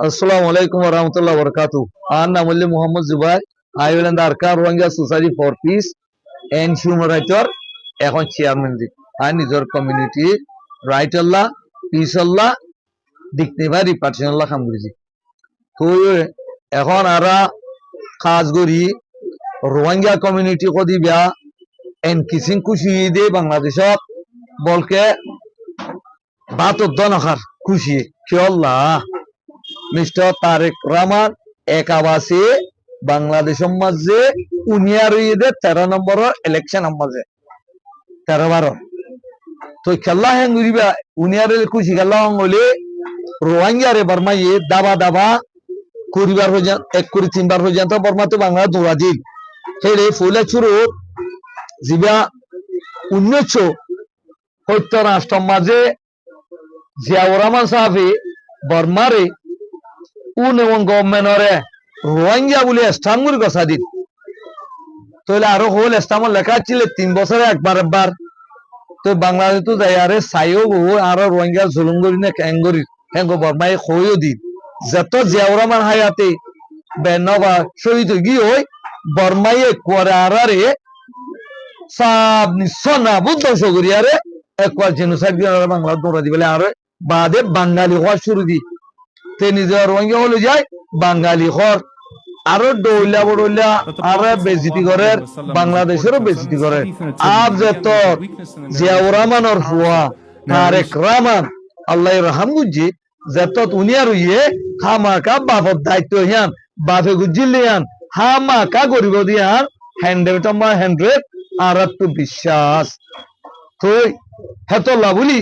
Assalamu alaikum warahmatullahi wabarakatuh. I'm Namuli Muhammad Zubair. I will in the Arka Rohingya Society for Peace and Human Rights এখন chairman জি আর নিজের community right আল্লাহ piece আল্লাহ dignify রিপার্টিশন আল্লাহ কাম করেছি তো এখন আরা কাজ করি Rohingya community কদি বিয়া N kissing খুশি দে বাংলাদেশত বলকে বাত উদ্দনখার খুশি কি আল্লাহ মিস্টার তারেক রহমান এক আবাসে বাংলাদেশের মাঝে 13 নম্বরের ইলেকশন মাঝে 13-12 তো খেলা হেন গরিবা 19 খুশি খেলা হলে রোহিঙ্গারে বর্মায়ে দাবা দাবা করিবার হয়ে যান 1 কোটি 3 বার হয়ে যান তো বর্মা তো বাংলা দৌড়া দিল হেরে ফুলে শুরু জিবা 1970 রাষ্ট্র মাঝে জিয়াউর রহমান সাহেব বর্মারে এবং গভর্নমেন্টরে রোহিঙ্গা বলে স্থানগুলি গছা দিন তাহলে আরো হল স্থান লেখা ছিল 3 বছরে একবার তো বাংলাদেশ তো যাই আরে চাইও বহু আরো রোহিঙ্গা জুলুম করি না ক্যাঙ্গরি হ্যাঙ্গ বর্মাই খইও দিন যত জিয়াউর রহমান হায়াতে বেনবা শহীদ গিয়ে ওই বর্মাইয়ে করে আরে সব নিঃসনা বুদ্ধ সগরিয়ারে একবার জেনোসাইড দিয়ে বাংলা দৌড়া দিবে আর বাদে বাঙালি হওয়া শুরু দি তে নিজের রোহিঙ্গা হলে যায় বাঙালি হর আরো দৌলা বড়লা আরো বেজিতি করে বাংলাদেশেরও বেজিতি করে আজ যত জিয়াউর রহমানের হুয়া তারেক রহমান আল্লাহ রহম বুঝি যত উনিয়া রইয়ে হামাকা বাপর দায়িত্ব হিয়ান বাপে গুজিলিয়ান হামাকা গরিব দিয়ান হ্যান্ড্রেড আর একটু বিশ্বাস তো হেতলা বলি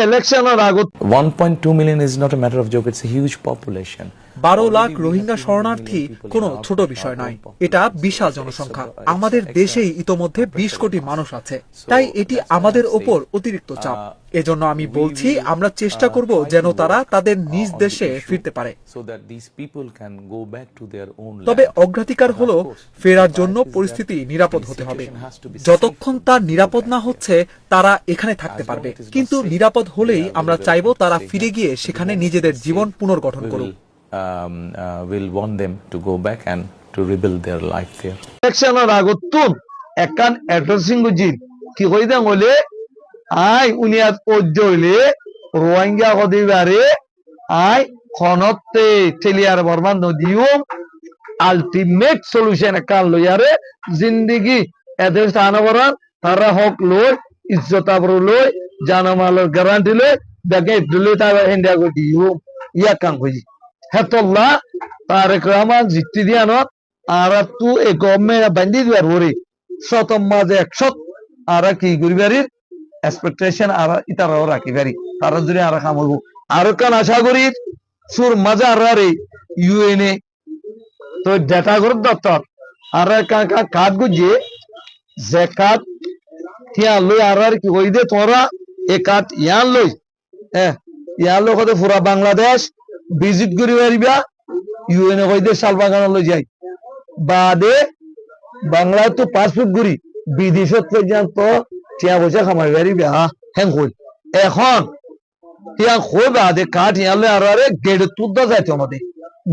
ইলেকশনের আগত 1.2 million is not a matter of joke, it's a huge population. 12 lakh Rohingya শরণার্থী কোনো ছোট বিষয় নয়, এটা বিশাল জনসংখ্যা। আমাদের দেশেই ইতোমধ্যে 20 কোটি মানুষ আছে, তাই এটি আমাদের ওপর অতিরিক্ত চাপ। এজন্য আমি বলছি আমরা চেষ্টা করব যেন তারা তাদের নিজ দেশে ফিরতে পারে। তবে অগ্রাধিকার হলো ফেরার জন্য পরিস্থিতি নিরাপদ হতে হবে। যতক্ষণ তা নিরাপদ না হচ্ছে তারা এখানে থাকতে পারবে, কিন্তু নিরাপদ হলেই আমরা চাইব তারা ফিরে গিয়ে সেখানে নিজেদের জীবন পুনর্গঠন করুক। Will want them to go back and to rebuild their life there. ইলেকশনের আগতুন একখান অ্যাড্রেসিং বুঝি কি কইদা বলে আই উনিয়াত পর্যলে রোহিঙ্গা কদিবারে আই খনতে চেলিয়ার বর্মান নদিও আলটিমেট সলিউশন কাল লইয়ারে জিন্দেগি এদের স্থানবরণ তারা হক লই ইজ্জত আবরু লই জানমালের গ্যারান্টি লই দেখে দিলে তারা ইন্ডিয়া কই দিও ইয়া কাম কই হেতল্লা তারেক রহমান জিত্তি দিয়ানত আর তু এ গভর্নমেন্ট বান্ধি দিবার ওরে শতম মাঝে 100 আর কি করিবারির এক্সপেকটেশন আর ইতারাও রাখিবারি তারা যদি আর কাম হইব আর কান আশা করি সুর মাঝে আর রে ইউএনএ তো ডেটা গ্রুপ দপ্তর আর কাট গুজে জাকাত তিয়া লই আর কি কই দে তোরা এ কাট ইয়ান লই ইয়ান লই কত পুরা বাংলাদেশ ভিজিট করি পারিবা ইউএনএ কইতে শালবাগান লই যাই বাদে বাংলায় তো পাসপোর্ট করি বিদেশত পর্যন্ত টিয়া পয়সা কামাই পারিবা হ্যাং কই এখন টিয়া কই বাদে কাঠ ইয়ালে আরে গেট তুদা যাইতো আমাদের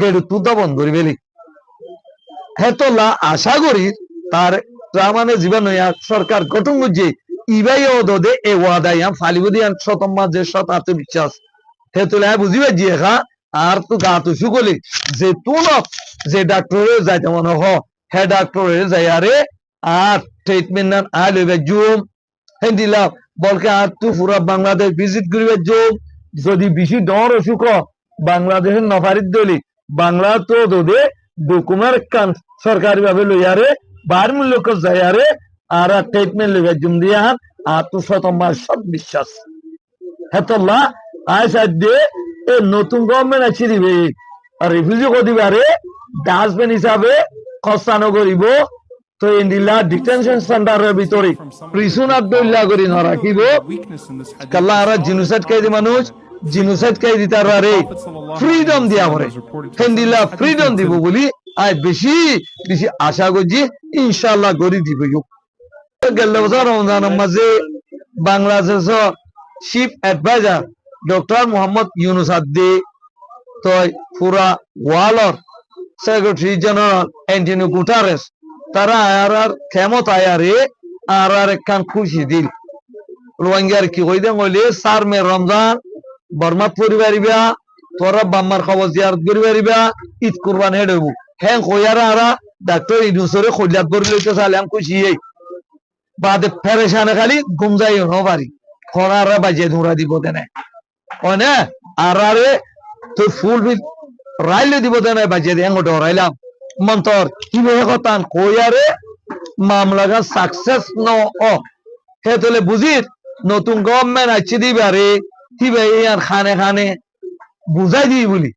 গেট তুদা বন্ধ করি বেলি হেতলা আশা করি তার রামানে জীবন সরকার গঠন বুঝে ইবাই ওদে এ ওয়াদায়াম ফালিবুদিয়ান শতম মাঝে শত আত্মবিশ্বাস হেতলা বুঝিবে যে আর তো গাতো সুগলি যে তুন যে ডাক্তারে যাইতে মনে হ হে ডাক্তারে যাই আরে আর ট্রিটমেন্ট না আইলে জুম হেন্দিলা বলকে আর তু পুরা বাংলাদেশ ভিজিট করিবে জুম যদি বেশি ডর অসুখ বাংলাদেশের নফারিত দলি বাংলা তো দোদে ডকুমেন্ট কান সরকারি ভাবে লইয়ারে বার মূল্যক যাই আরে আর ট্রিটমেন্ট লইবে জুম দিয়া আর তো শতমার সব বিশ্বাস হেতল্লা আয় সাধ্যে এ নতুন গভর্নমেন্ট আছে দিবে আর রিফিউজি কদিবারে ডাস্টবিন হিসাবে খস্তানো করিব তো ইন্ডিলা ডিটেনশন সেন্টারের ভিতরে প্রিসনার দইলা করি ন রাখিব কাল্লা আর জিনোসাইড কাইদি মানুষ জিনোসাইড কাইদি তার আরে ফ্রিডম দিয়া পড়ে হিন্দিলা ফ্রিডম দিব বলি আই বেশি বেশি আশা করছি ইনশাআল্লাহ গরি দিব গেল বছর রমজানের মাঝে বাংলাদেশের chief adviser doctor Mohammad Yunus আদ্দি তো পুরা ওয়ালর সেক্রেটারি জেনারেল অ্যান্টনিও গুটারেস তারা আর ক্ষমতা আর একখান খুশি দিল রোহিঙ্গার কি কই দেন হইলে 4 মে রমজান বর্মা পরিবারিবা তোরা বাম্মার খবর জিয়ারত করি পারিবা ঈদ কুরবান হেডব হ্যাঁ কইয়ারা আরা ডাক্তার ইনুসরে খোঁজাত করে লইতে চাইলাম খুশি এই বাদে ফেরেশানে খালি গুমজাই হবারি খরারা বাজে ধরা দিব দেনে অনে আরারে তো ফুল বিল রাইলে দিব দেনে বাজে দেন ওটা রাইলাম মন্তর কি বে কথান কইয়ারে মামলাটা সাকসেস ন ও হে তোলে বুঝির নতুন গভর্নমেন্ট আছে দিবারে কি ভাই আর খানে খানে বুঝাই দিই বলি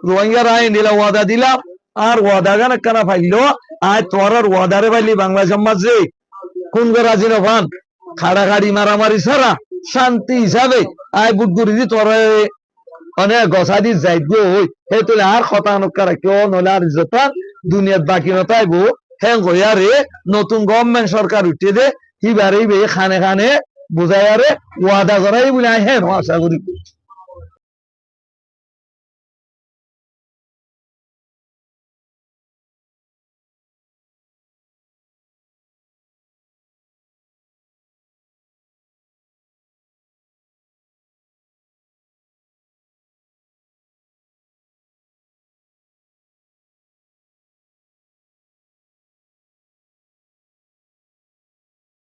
রোহিঙ্গার আইন দিলা ওয়াদা দিলাম আর ওয়াদা গান কানা ফাইলো আয় তোর ওয়াদারে ফাইলি বাংলা সমাজে কোন রাজি নফান খাড়াখাড়ি মারামারি ছাড়া শান্তি হিসাবে আয় বুটগুড়ি দি তোর অনেক গসা দি যাইবো হে তোলে আর খতানুকা রাখিও নলে আর ইজ্জতান দুনিয়াত বাকি নতাইবো হ্যাঁ গয়ারে নতুন গভর্নমেন্ট সরকার উঠে দে হিবারে খানে খানে বুঝাই আরে ওয়াদা করাই বলে হ্যাঁ আশা করি